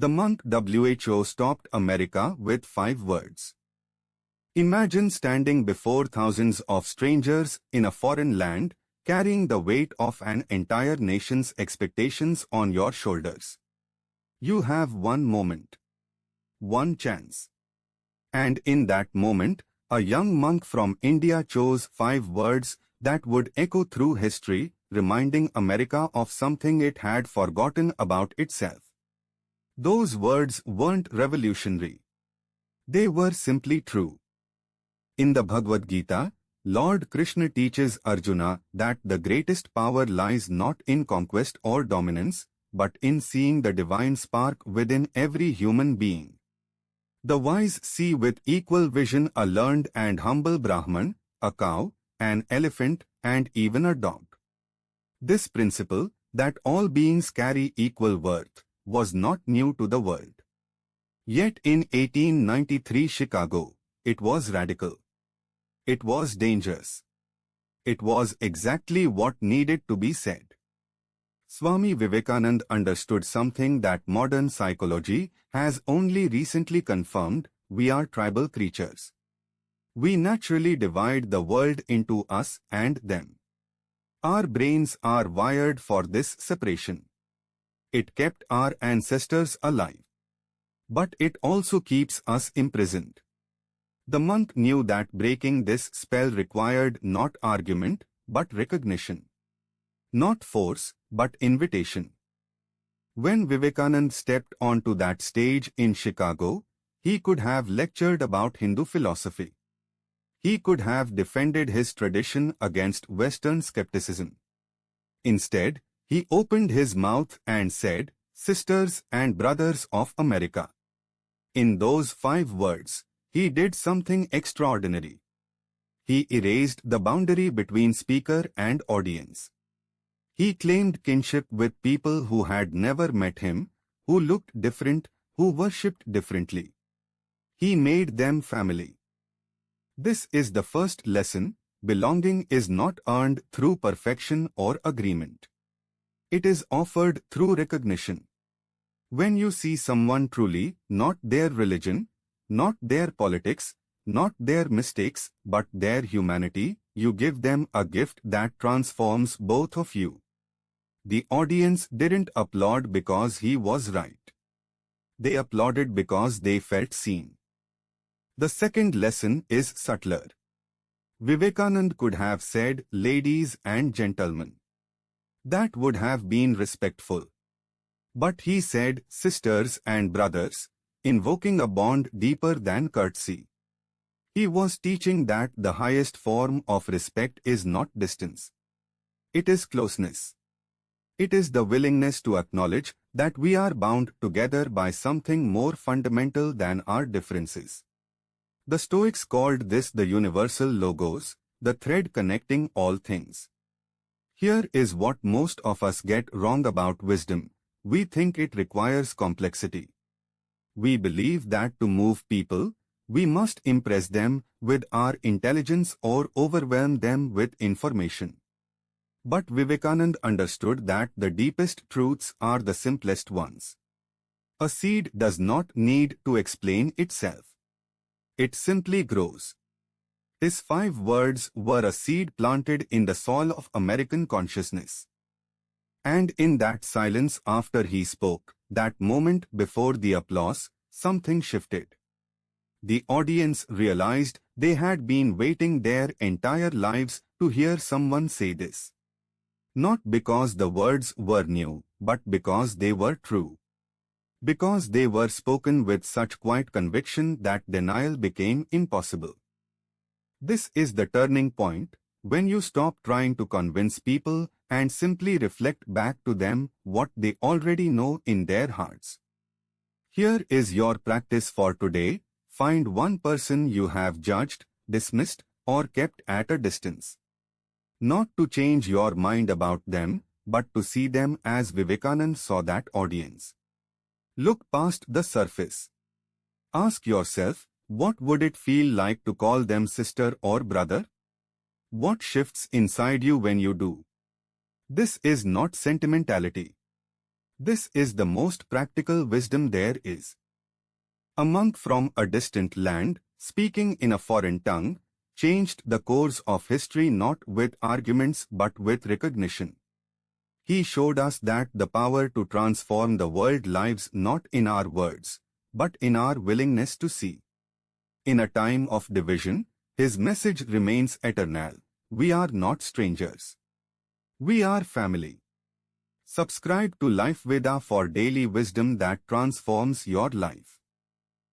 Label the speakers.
Speaker 1: The monk WHO stopped America with 5 words. Imagine standing before thousands of strangers in a foreign land, carrying the weight of an entire nation's expectations on your shoulders. You have one moment, one chance. And in that moment, a young monk from India chose 5 words that would echo through history, reminding America of something it had forgotten about itself. Those words weren't revolutionary. They were simply true. In the Bhagavad Gita, Lord Krishna teaches Arjuna that the greatest power lies not in conquest or dominance, but in seeing the divine spark within every human being. The wise see with equal vision a learned and humble Brahman, a cow, an elephant, and even a dog. This principle, that all beings carry equal worth, was not new to the world. Yet in 1893 Chicago, it was radical. It was dangerous. It was exactly what needed to be said. Swami Vivekananda understood something that modern psychology has only recently confirmed: we are tribal creatures. We naturally divide the world into us and them. Our brains are wired for this separation. It kept our ancestors alive. But it also keeps us imprisoned. The monk knew that breaking this spell required not argument, but recognition. Not force, but invitation. When Vivekananda stepped onto that stage in Chicago, he could have lectured about Hindu philosophy. He could have defended his tradition against Western skepticism. Instead, he opened his mouth and said, "Sisters and brothers of America." In those 5 words, he did something extraordinary. He erased the boundary between speaker and audience. He claimed kinship with people who had never met him, who looked different, who worshipped differently. He made them family. This is the first lesson: belonging is not earned through perfection or agreement. It is offered through recognition. When you see someone truly, not their religion, not their politics, not their mistakes, but their humanity, you give them a gift that transforms both of you. The audience didn't applaud because he was right. They applauded because they felt seen. The second lesson is subtler. Vivekananda could have said, "Ladies and gentlemen." That would have been respectful. But he said, "Sisters and brothers," invoking a bond deeper than courtesy. He was teaching that the highest form of respect is not distance. It is closeness. It is the willingness to acknowledge that we are bound together by something more fundamental than our differences. The Stoics called this the universal logos, the thread connecting all things. Here is what most of us get wrong about wisdom. We think it requires complexity. We believe that to move people, we must impress them with our intelligence or overwhelm them with information. But Vivekananda understood that the deepest truths are the simplest ones. A seed does not need to explain itself. It simply grows. His 5 words were a seed planted in the soil of American consciousness. And in that silence after he spoke, that moment before the applause, something shifted. The audience realized they had been waiting their entire lives to hear someone say this. Not because the words were new, but because they were true. Because they were spoken with such quiet conviction that denial became impossible. This is the turning point, when you stop trying to convince people and simply reflect back to them what they already know in their hearts. Here is your practice for today. Find one person you have judged, dismissed, or kept at a distance. Not to change your mind about them, but to see them as Vivekananda saw that audience. Look past the surface. Ask yourself, what would it feel like to call them sister or brother? What shifts inside you when you do? This is not sentimentality. This is the most practical wisdom there is. A monk from a distant land, speaking in a foreign tongue, changed the course of history not with arguments but with recognition. He showed us that the power to transform the world lies not in our words, but in our willingness to see. In a time of division, his message remains eternal. We are not strangers. We are family. Subscribe to LifeVeda for daily wisdom that transforms your life.